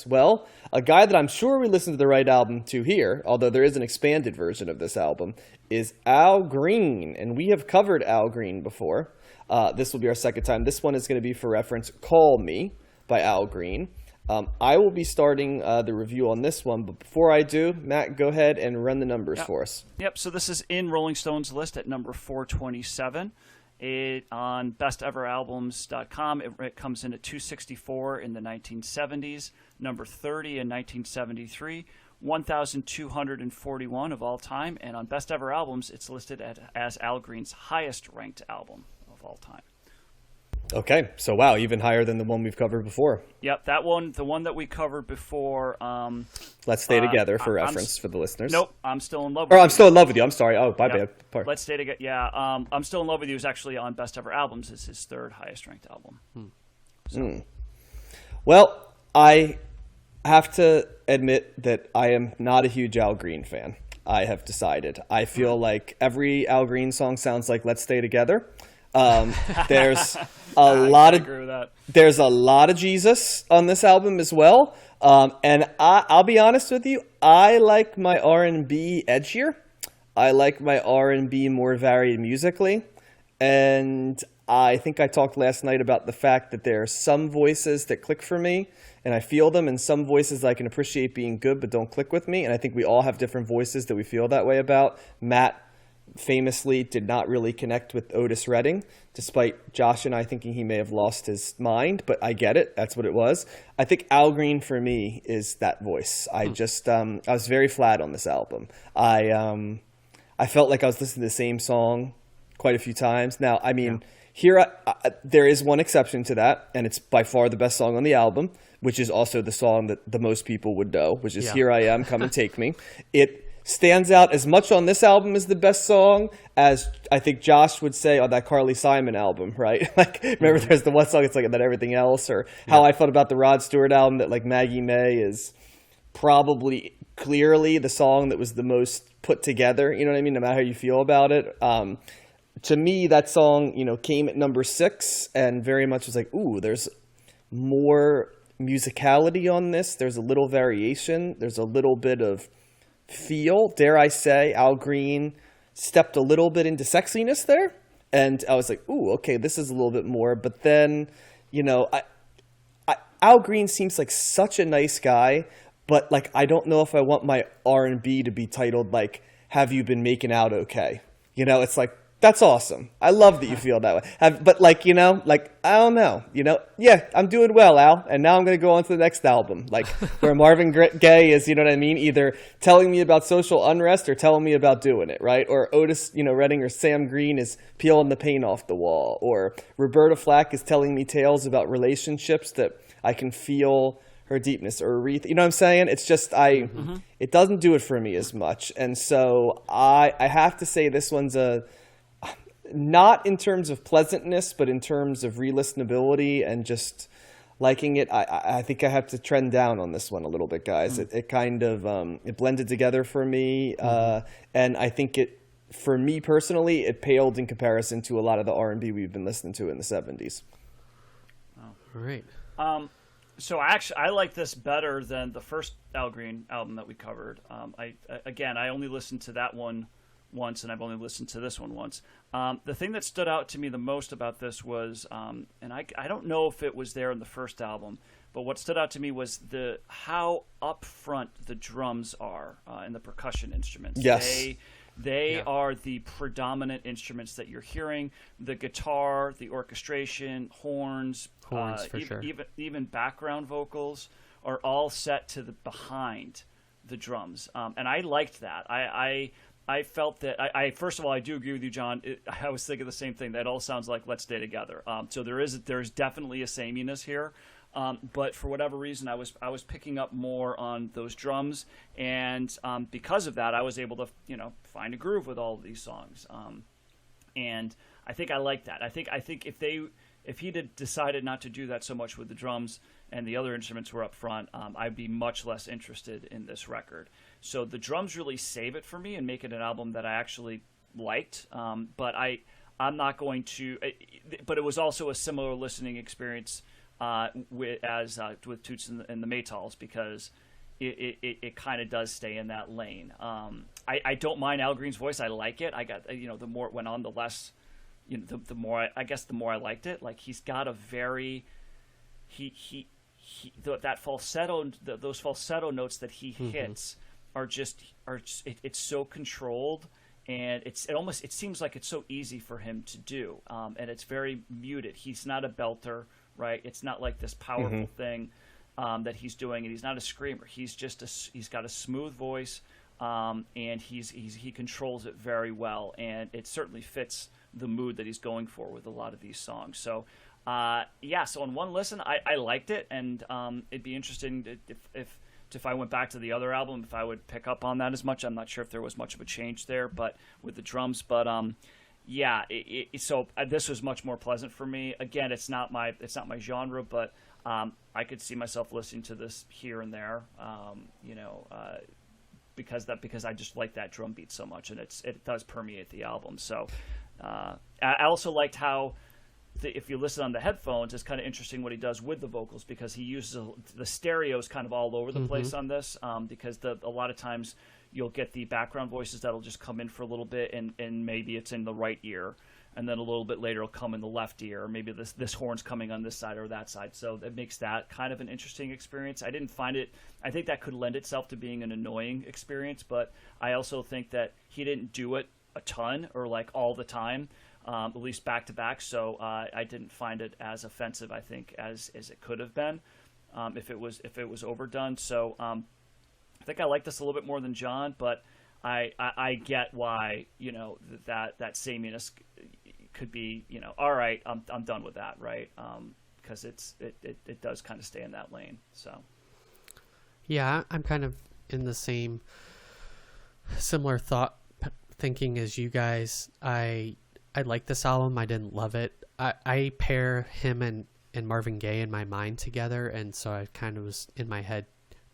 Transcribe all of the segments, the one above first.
Well, a guy that I'm sure we listened to the right album to here, although there is an expanded version of this album, is Al Green. And we have covered Al Green before. This will be our second time. This one is going to be, for reference, Call Me by Al Green. I will be starting the review on this one, but before I do, Matt, go ahead and run the numbers for us. Yep, so this is in Rolling Stone's list at number 427. On besteveralbums.com, it comes in at 264 in the 1970s, number 30 in 1973, 1,241 of all time, and on Best Ever Albums, it's listed as Al Green's highest-ranked album of all time. Okay, so wow, even higher than the one we've covered before. Yep, that one, the one that we covered before. Let's Stay Together for reference for the listeners. Nope, I'm Still in Love with You. Or I'm Still in Love with You. I'm sorry. Oh, my bad. Pardon. Let's Stay Together. Yeah, I'm Still in Love with You is actually on Best Ever Albums. It's his third highest ranked album. Well, I have to admit that I am not a huge Al Green fan. I have decided. I feel like every Al Green song sounds like Let's Stay Together. There's a lot of Jesus on this album as well. And I'll be honest with you, I like my R&B edgier. I like my R&B more varied musically. And I think I talked last night about the fact that there are some voices that click for me and I feel them, and some voices I can appreciate being good but don't click with me. And I think we all have different voices that we feel that way about. Matt famously did not really connect with Otis Redding, despite Josh and I thinking he may have lost his mind, but I get it. That's what it was. I think Al Green for me is that voice. I just I was very flat on this album. I felt like I was listening to the same song quite a few times. Now, I mean, here there is one exception to that, and it's by far the best song on the album, which is also the song that the most people would know, which is Here I Am, Come and Take Me. It stands out as much on this album as the best song as I think Josh would say on that Carly Simon album, right? Like, remember there's the one song, it's like, and then everything else, or how I felt about the Rod Stewart album, that like Maggie May is probably clearly the song that was the most put together, you know what I mean, no matter how you feel about it. To me, that song, you know, came at number 6 and very much was like, ooh, there's more musicality on this. There's a little variation. There's a little bit of feel, dare I say. Al Green stepped a little bit into sexiness there, and I was like, ooh, okay, this is a little bit more. But then, you know, Al Green seems like such a nice guy, but like I don't know if I want my R&B to be titled like Have You Been Making Out Okay? You know, it's like, that's awesome. I love that you feel that way. But like, you know, like, I don't know, you know, yeah, I'm doing well, Al. And now I'm going to go on to the next album, like where Marvin Gaye is, you know what I mean? Either telling me about social unrest or telling me about doing it, right? Or Otis, you know, Redding or Sam Green is peeling the paint off the wall. Or Roberta Flack is telling me tales about relationships that I can feel her deepness. Or Aretha, you know what I'm saying? It's just, it doesn't do it for me as much. And so I have to say this one's not in terms of pleasantness, but in terms of re-listenability and just liking it, I think I have to trend down on this one a little bit, guys. It kind of it blended together for me, and I think for me personally, it paled in comparison to a lot of the R&B we've been listening to in the 70s. Oh, great. So I like this better than the first Al Green album that we covered. I only listened to that one once, and I've only listened to this one once. The thing that stood out to me the most about this was, and I don't know if it was there in the first album, but what stood out to me was how upfront the drums are and the percussion instruments. Yes. They are the predominant instruments that you're hearing. The guitar, the orchestration, horns, for sure. even background vocals are all set to the behind the drums. And I liked that. I felt that I first of all, I do agree with you, John. I was thinking the same thing. That all sounds like Let's Stay Together. So there's definitely a sameness here. But for whatever reason, I was picking up more on those drums, and because of that, I was able to find a groove with all of these songs. And I think I like that. I think if he'd had decided not to do that so much with the drums and the other instruments were up front, I'd be much less interested in this record. So the drums really save it for me and make it an album that I actually liked. But I'm not going to. But it was also a similar listening experience with Toots and the Maytals, because it kind of does stay in that lane. I don't mind Al Green's voice. I like it. I got, the more it went on, the less, the more the more I liked it. Like, he's got a very, that falsetto, those falsetto notes that he hits it's so controlled, and it seems like it's so easy for him to do, and it's very muted. He's not a belter, right? It's not like this powerful thing that he's doing, and he's not a screamer. He's he's got a smooth voice, and he controls it very well, and it certainly fits the mood that he's going for with a lot of these songs. So so on one listen, I liked it, and it'd be interesting if I went back to the other album, if I would pick up on that as much. I'm not sure if there was much of a change there, but with the drums. But so this was much more pleasant for me. Again, it's not my genre, but I could see myself listening to this here and there, because I just like that drum beat so much, and it does permeate the album. So I also liked how, if you listen on the headphones, it's kind of interesting what he does with the vocals, because he uses the stereos kind of all over the place on this, because a lot of times you'll get the background voices that'll just come in for a little bit, and maybe it's in the right ear, and then a little bit later it'll come in the left ear, or maybe this horn's coming on this side or that side. So it makes that kind of an interesting experience. I didn't find it. I think that could lend itself to being an annoying experience, but I also think that he didn't do it a ton or like all the time. At least back to back, so I didn't find it as offensive, I think, as it could have been if it was overdone. So I think I like this a little bit more than John, but I get why that sameness could be, all right, I'm done with that, right? Because it does kind of stay in that lane. So yeah, I'm kind of in the similar thinking as you guys. I like this album. I didn't love it. I pair him and Marvin Gaye in my mind together, and so I kind of was in my head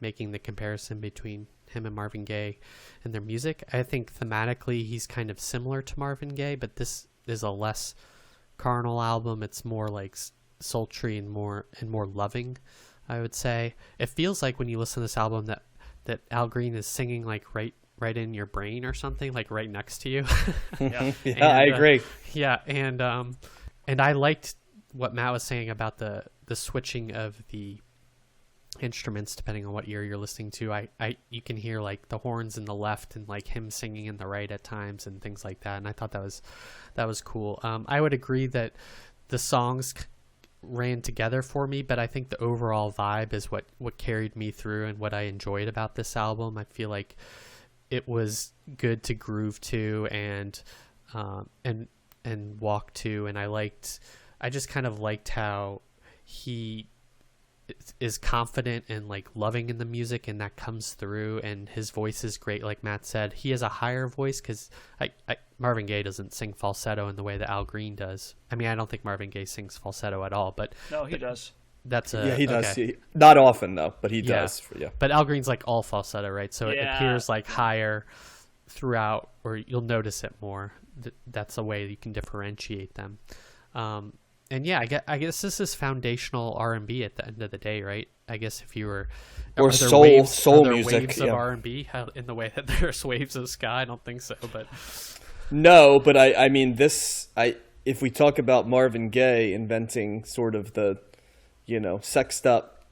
making the comparison between him and Marvin Gaye and their music. I think thematically he's kind of similar to Marvin Gaye, but this is a less carnal album. It's more like sultry and more loving, I would say. It feels like when you listen to this album that Al Green is singing like right in your brain or something, like right next to you. Yeah, I agree. And I liked what Matt was saying about the switching of the instruments depending on what ear you're listening to. You can hear like the horns in the left and like him singing in the right at times and things like that. And I thought that was cool. I would agree that the songs ran together for me, but I think the overall vibe is what carried me through and what I enjoyed about this album. I feel like it was good to groove to and walk to, and I just kind of liked how he is confident and like loving in the music, and that comes through, and his voice is great. Like Matt said, he has a higher voice because Marvin Gaye doesn't sing falsetto in the way that Al Green does. I mean, I don't think Marvin Gaye sings falsetto at all, but no, he does. He does. Not often though, but he does. Yeah. But Al Green's like all falsetto, right? So it appears like higher throughout, or you'll notice it more. That's a way you can differentiate them. And yeah, I guess this is foundational R&B at the end of the day, right? I guess if you were soul music, waves of R&B in the way that there's waves of ska. I don't think so, but no. But I mean this. If we talk about Marvin Gaye inventing sort of the sexed up,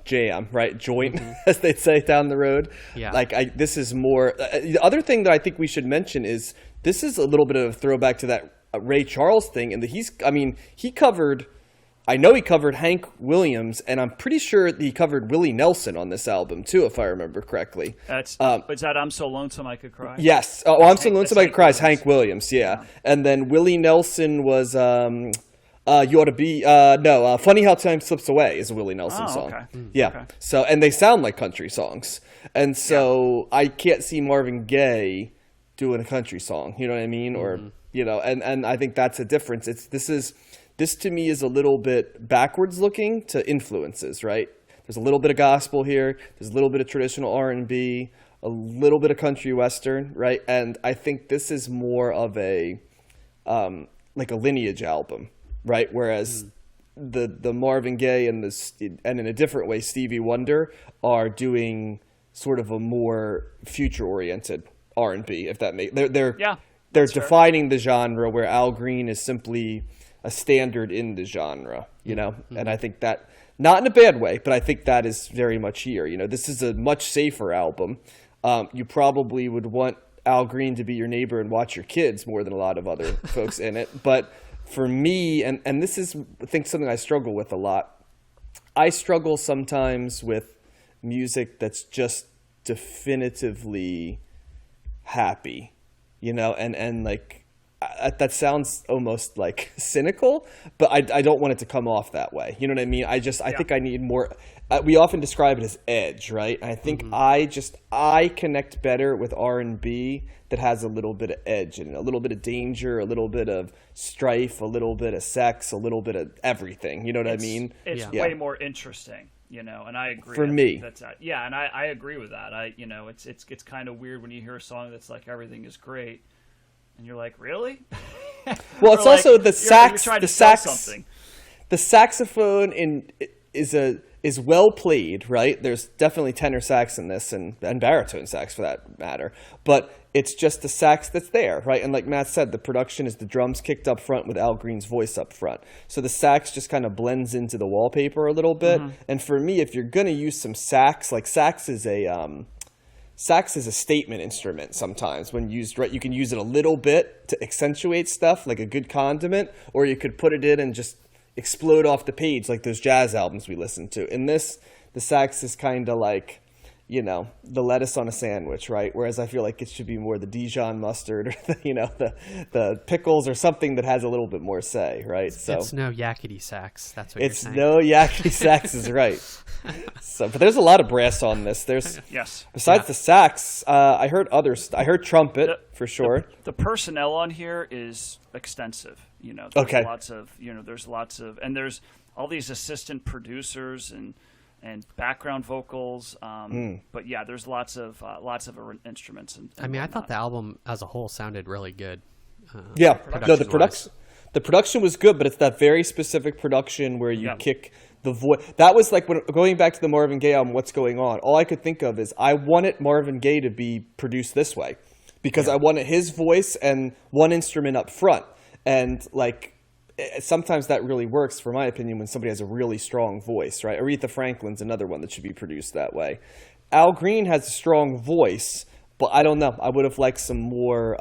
jam, right? Joint, as they'd say down the road. Yeah. Like this is more. The other thing that I think we should mention is this is a little bit of a throwback to that Ray Charles thing, and he covered. I know he covered Hank Williams, and I'm pretty sure he covered Willie Nelson on this album too, if I remember correctly. Is that "I'm So Lonesome I Could Cry"? Yes. Oh, "I'm So Lonesome I Could Cry" is Hank Williams. Yeah, and then Willie Nelson was. You ought to be Funny How Time Slips Away is a Willie Nelson song. Okay. Yeah. Okay. So, and they sound like country songs. And so I can't see Marvin Gaye doing a country song, you know what I mean? Or, and I think that's a difference. This to me is a little bit backwards looking to influences, right? There's a little bit of gospel here. There's a little bit of traditional R&B, a little bit of country western, right? And I think this is more of a, like a lineage album. Right, whereas the Marvin Gaye and and in a different way Stevie Wonder are doing sort of a more future oriented R&B. If that makes they're Yeah, they're that's fair. defining the genre, where Al Green is simply a standard in the genre, And I think that, not in a bad way, but I think that is very much here. This is a much safer album. You probably would want Al Green to be your neighbor and watch your kids more than a lot of other folks in it. But for me, and this is, I think, something I struggle with a lot. I struggle sometimes with music that's just definitively happy, and like that sounds almost like cynical, but I don't want it to come off that way. You know what I mean? I think I need more. We often describe it as edge, right? And I think I connect better with R&B that has a little bit of edge and a little bit of danger, a little bit of strife, a little bit of sex, a little bit of everything. You know what I mean? It's way more interesting, and I agree. For me. And I agree with that. It's kind of weird when you hear a song that's like everything is great, and you're like, really? Well, it's also the sax. You're the sell sax. something. The saxophone is well played, right? There's definitely tenor sax in this, and baritone sax for that matter. But it's just the sax that's there, right? And like Matt said, the production is the drums kicked up front with Al Green's voice up front. So the sax just kind of blends into the wallpaper a little bit. And for me, if you're gonna use some sax, like sax is a statement instrument sometimes when used right. You can use it a little bit to accentuate stuff, like a good condiment, or you could put it in and just explode off the page like those jazz albums we listen to. In this, the sax is kind of like, the lettuce on a sandwich, right? Whereas I feel like it should be more the Dijon mustard, or the pickles, or something that has a little bit more say, right? So it's no yakety sax. That's what you're saying. It's no yakety sax is right. But there's a lot of brass on this. There's besides the sax, I heard others. I heard trumpet for sure. The personnel on here is extensive. There's lots of, and there's all these assistant producers and background vocals. But yeah, there's lots of instruments. I thought the album as a whole sounded really good. The production was good, but it's that very specific production where you kick the voice. That was like going back to the Marvin Gaye album, What's Going On? All I could think of is I wanted Marvin Gaye to be produced this way because I wanted his voice and one instrument up front. And like, sometimes that really works, for my opinion, when somebody has a really strong voice, right? Aretha Franklin's another one that should be produced that way. Al Green has a strong voice, but I don't know. I would have liked some more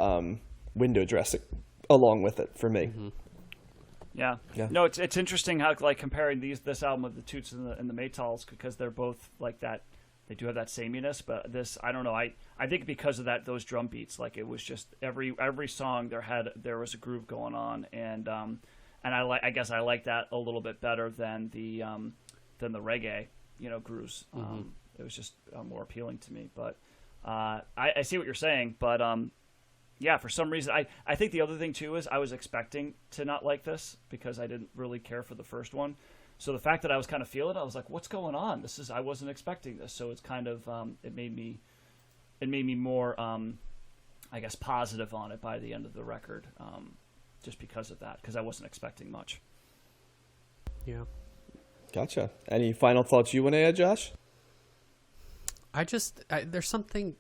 window dressing along with it for me. Yeah. No, it's interesting how like comparing this album with the Toots and the Maytals, because they're both like that. They do have that sameness, but this, I don't know. I think because of those drum beats, like it was just every song there was a groove going on, and I guess I like that a little bit better than the reggae, grooves. It was just more appealing to me. But I see what you're saying, but yeah, for some reason I think the other thing too is I was expecting to not like this because I didn't really care for the first one. So the fact that I was kind of feeling it, I was like, what's going on? I wasn't expecting this. So it's kind of it made me more I guess positive on it by the end of the record. Just because of that, because I wasn't expecting much. Yeah. Gotcha. Any final thoughts you want to add, Josh? There's something,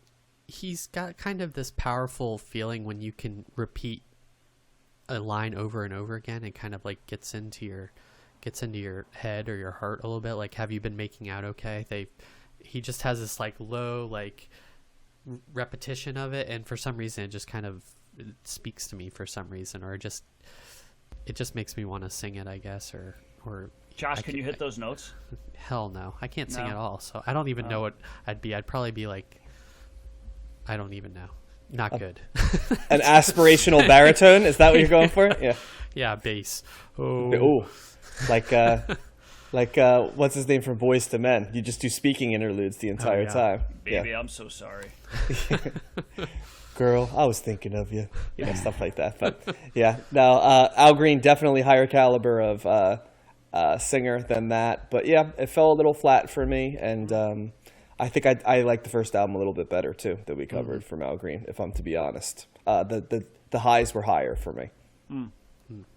he's got kind of this powerful feeling when you can repeat a line over and over again and kind of like gets into your head or your heart a little bit. Like, have you been making out okay? He just has this like low, like repetition of it. And for some reason, it just kind of, it speaks to me for some reason, or it just makes me want to sing it, I guess, or Josh, can you hit those notes? Hell no, I can't sing at all. So I don't even know what I'd be. I'd probably be like, I don't even know. Not good. An aspirational baritone? Is that what you're going for? Yeah. Yeah, bass. Oh. Like what's his name from Boys to Men? You just do speaking interludes the entire time. Baby, I'm so sorry. Girl, I was thinking of you. Stuff like that. But yeah, no, Al Green, definitely higher caliber of singer than that. But yeah, it fell a little flat for me, and I think I like the first album a little bit better too that we covered from Al Green, if I'm to be honest. The highs were higher for me.